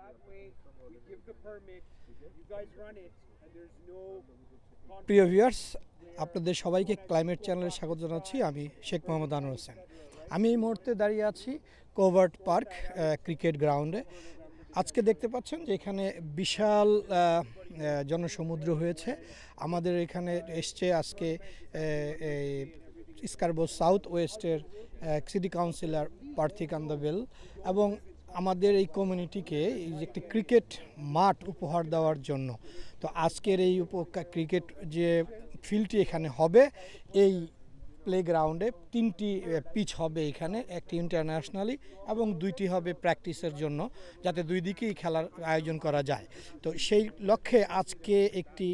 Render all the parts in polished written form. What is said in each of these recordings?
That way, we give the permit, you guys run it, and there's no প্রিয় conflict viewers, where আপনাদের সবাইকে climate চ্যানেলে স্বাগত জানাচ্ছি। আমি শেখ মোহাম্মদ আনোয়ার হোসেন। আমি এই মুহূর্তে দাঁড়িয়ে আছি কোভার্ট পার্ক ক্রিকেট গ্রাউন্ডে। আজকে দেখতে পাচ্ছেন যে এখানে বিশাল জনসমুদ্র হয়েছে। আমাদের এখানে এসছে আজকে স্কারবো সাউথ ওয়েস্টের সিটি কাউন্সিলর প্রার্থী কান্দাবেল এবং আমাদের এই কমিউনিটিকে এই যে একটি ক্রিকেট মাঠ উপহার দেওয়ার জন্য। তো আজকের এই ক্রিকেট যে ফিল্ডটি এখানে হবে, এই প্লেগ্রাউন্ডে 3টি পিচ হবে এখানে, একটি ইন্টারন্যাশনালি এবং 2টি হবে প্র্যাকটিসের জন্য, যাতে দুই দিকেই খেলার আয়োজন করা যায়। তো সেই লক্ষ্যে আজকে একটি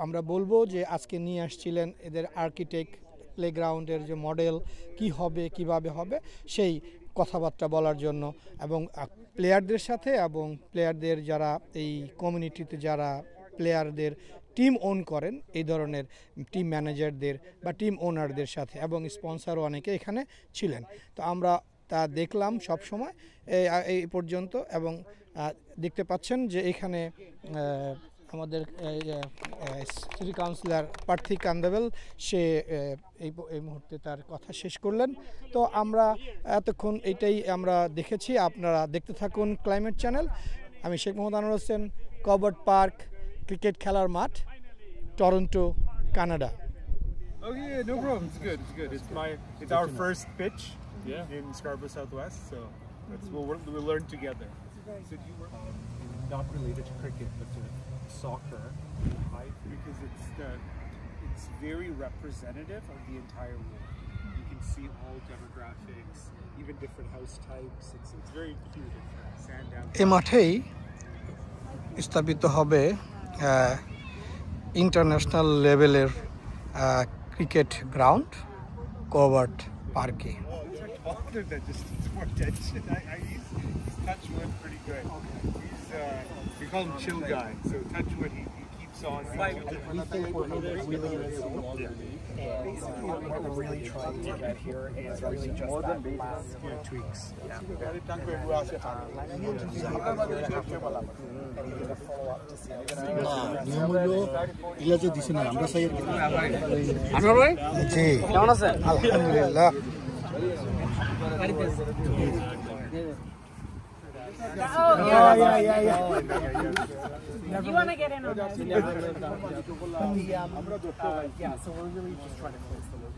আমরা বলবো যে আজকে নিয়ে আসছিলেন এদের আর্কিটেক্ট, প্লেগ্রাউন্ডের যে মডেল কি হবে, কিভাবে হবে, সেই কথাবার্তা বলার জন্য এবং প্লেয়ারদের সাথে এবং প্লেয়ারদের যারা এই কমিউনিটিতে যারা প্লেয়ারদের টিম ওন করেন, এই ধরনের টিম ম্যানেজারদের বা টিম ওনারদের সাথে, এবং স্পন্সরও অনেকে এখানে ছিলেন। তো আমরা তা দেখলাম সব সময় এই পর্যন্ত। এবং দেখতে পাচ্ছেন যে এখানে আমাদের সিটি কাউন্সিলর প্রার্থী কান্দাবেল সে এই মুহূর্তে তার কথা শেষ করলেন। তো আমরা এতক্ষণ এটাই আমরা দেখেছি। আপনারা দেখতে থাকুন ক্লাইমেট চ্যানেল। আমি Sheikh Mohammad Anwar Hossain, covert park cricket খেলার মাঠ, Toronto, Canada. Oh yeah, no problem. It's good. It's good. It's our first pitch in Scarborough Southwest, so we'll learn together. So do you work not related to cricket but to soccer? because it's very representative of the entire world. You can see all demographics, even different house types. It's very cute. Sand down. এই মাঠেই স্থাপিত হবে international লেভেলের cricket ground covert পার্কে। Other than just more tension, he's touch wood pretty good. We call him chill guy. So touch wood, he keeps on. We think we're really and what we're really trying to get here is really just that last tweaks. জি, কেমন আছেন? আলহামদুলিল্লাহ। You want to get in on that? Yeah, so we're really just trying to close the loop.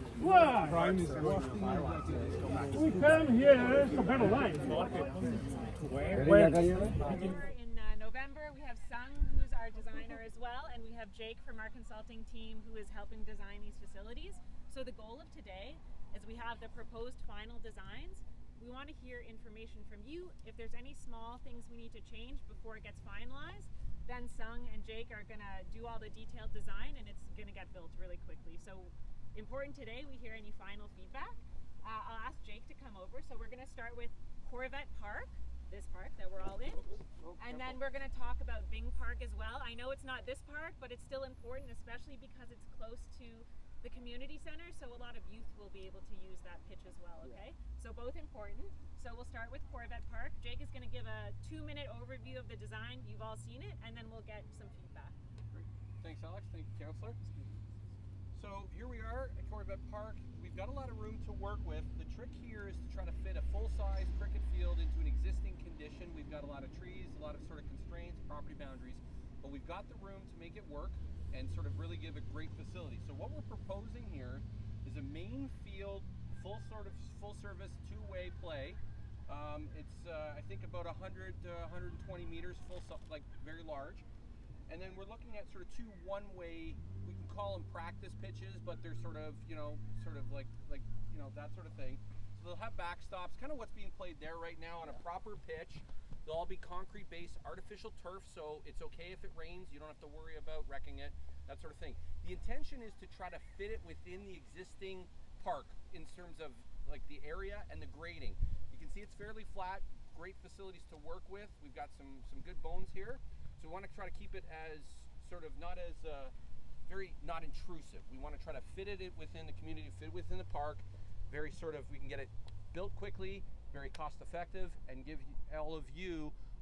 We come here to have a life. In November, we have Sung, who's our designer as well, and we have Jake from our consulting team who is helping design these facilities. So the goal of today is we have the proposed final designs. We want to hear information from you. If there's any small things we need to change before it gets finalized, then Sung and Jake are going to do all the detailed design and it's going to get built really quickly. So important today we hear any final feedback. I'll ask Jake to come over. So we're going to start with Corvette Park, this park that we're all in. And then we're going to talk about Ving Park as well. I know it's not this park, but it's still important, especially because it's close to the community center, so a lot of youth will be able to use that pitch as well, okay? So both important. So we'll start with Corvette Park. Jake is going to give a 2-minute overview of the design. You've all seen it, and then we'll get some feedback. Great. Thanks, Alex. Thank you, Councillor. So here we are at Corvette Park. We've got a lot of room to work with. The trick here is to try to fit a full-size cricket field into an existing condition. We've got a lot of trees, a lot of sort of constraints, property boundaries, but we've got the room to make it work and sort of really give a great facility. So what we're proposing here is a main field, full service two-way play. It's I think about 100 to 120 meters, like very large. And then we're looking at sort of 2 one-way, we can call them practice pitches, but they're sort of like that sort of thing. So they'll have backstops, kind of what's being played there right now on a proper pitch. They'll all be concrete-based, artificial turf, so it's okay if it rains. You don't have to worry about wrecking it, that sort of thing. The intention is to try to fit it within the existing park in terms of like the area and the grading. You can see it's fairly flat, great facilities to work with. We've got some good bones here. So we want to try to keep it as sort of not as very not intrusive. We want to try to fit it within the community, fit within the park. Very sort of, we can get it built quickly, very cost effective, and give all of you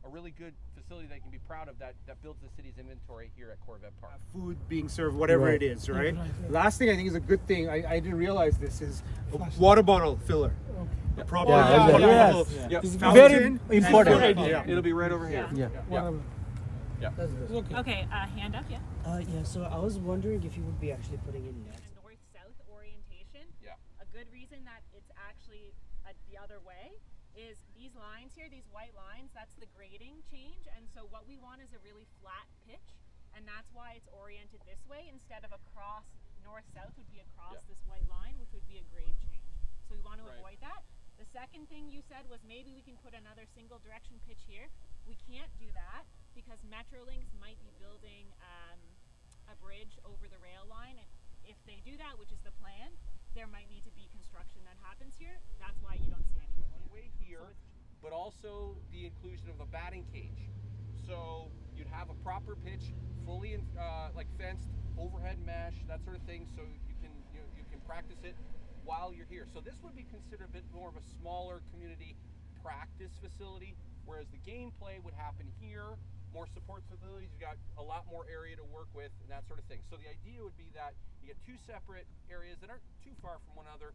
a really good facility that you can be proud of that builds the city's inventory here at Corvette Park. Food being served, whatever it is, right? Last thing I think is a good thing, I didn't realize this, is a water bottle filler. A proper water bottle Very important. It'll be right over here. Okay, hand up, Yeah, so I was wondering if you would be actually putting in nets. North-south orientation. Yeah. A good reason that it's actually the other way is these lines here, these white lines, that's the grading change, and so what we want is a really flat pitch, and that's why it's oriented this way instead of across. North-south would be across this white line, which would be a grade change. So we want to avoid that. The second thing you said was maybe we can put another single direction pitch here. We can't do that because Metrolinx might be building a bridge over the rail line, and if they do that, which is the plan, there might need to be construction that happens here. That's why you don't see anything way here, but also the inclusion of a batting cage. So you'd have a proper pitch, fully like fenced, overhead mesh, that sort of thing, so you can practice it while you're here. So this would be considered a bit more of a smaller community practice facility, whereas the gameplay would happen here. More support facilities, you've got a lot more area to work with and that sort of thing. So the idea would be that you get two separate areas that aren't too far from one another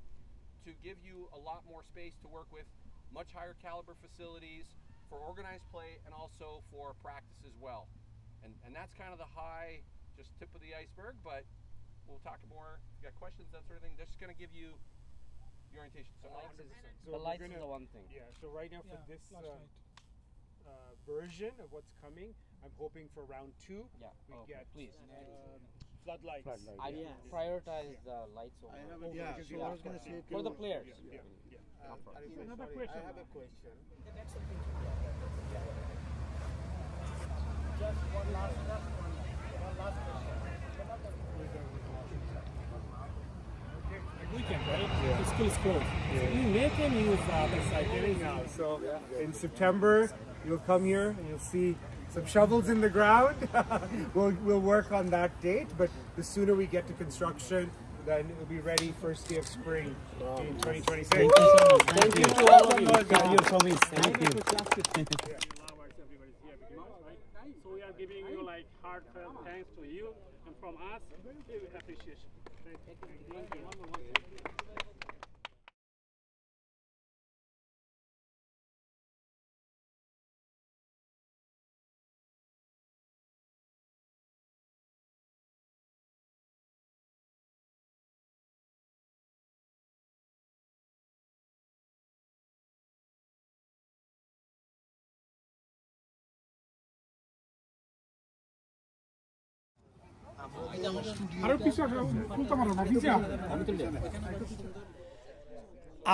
to give you a lot more space to work with, much higher caliber facilities for organized play and also for practice as well. And that's kind of the high, just tip of the iceberg, but we'll talk more. If you got questions, that sort of thing. They're just going to give you the orientation. So The lights is the one thing. Yeah, so right now for this version of what's coming, I'm hoping for round 2 we get floodlights. I prioritize the lights over. I was going to say for the players. Another question. I have a question. Just one last question. Weekend, right? The school is closed. So we make and use the site getting Now, so in September, you'll come here and you'll see some shovels in the ground. we'll work on that date, but the sooner we get to construction, then it'll be ready first day of spring in 2026. Thank you so much. Thank you to all of you. Thank you so much. Thank you. So we are giving you like heartfelt thanks to you and from us, appreciation. Thank you.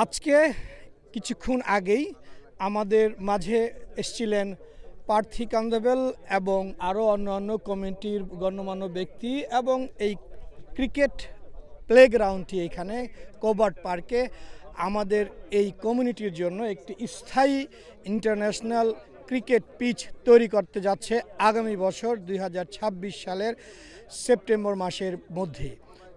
আজকে কিছুক্ষণ আগেই আমাদের মাঝে এসেছিলেন পার্থী কান্দাবেল এবং আরও অন্যান্য কমিটির গণ্যমান্য ব্যক্তি এবং এই ক্রিকেট প্লেগ্রাউন্ডটি এখানে কোবার্ট পার্কে আমাদের এই কমিউনিটির জন্য একটি স্থায়ী ইন্টারন্যাশনাল ক্রিকেট পিচ তৈরি করতে যাচ্ছে আগামী বছর 2026 সালের সেপ্টেম্বর মাসের মধ্যে।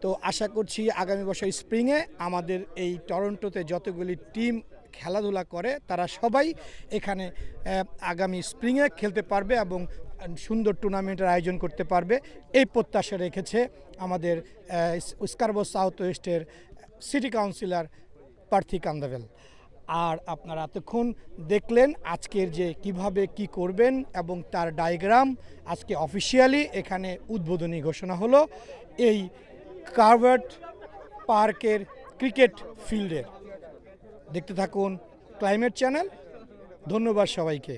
তো আশা করছি আগামী বছর স্প্রিংয়ে আমাদের এই টরন্টোতে যতগুলি টিম খেলাধুলা করে তারা সবাই এখানে আগামী স্প্রিংয়ে খেলতে পারবে এবং সুন্দর টুর্নামেন্টের আয়োজন করতে পারবে এই প্রত্যাশা রেখেছে আমাদের স্কারবো সাউথ ওয়েস্টের সিটি কাউন্সিলর পার্থী কান্দাবেল। আর আপনারা এতক্ষণ দেখলেন আজকের যে কিভাবে কি করবেন এবং তার ডায়াগ্রাম আজকে অফিসিয়ালি এখানে উদ্বোধনী ঘোষণা হলো এই কার্ভার্ট পার্কের ক্রিকেট ফিল্ডের। দেখতে থাকুন ক্লাইমেট চ্যানেল। ধন্যবাদ সবাইকে।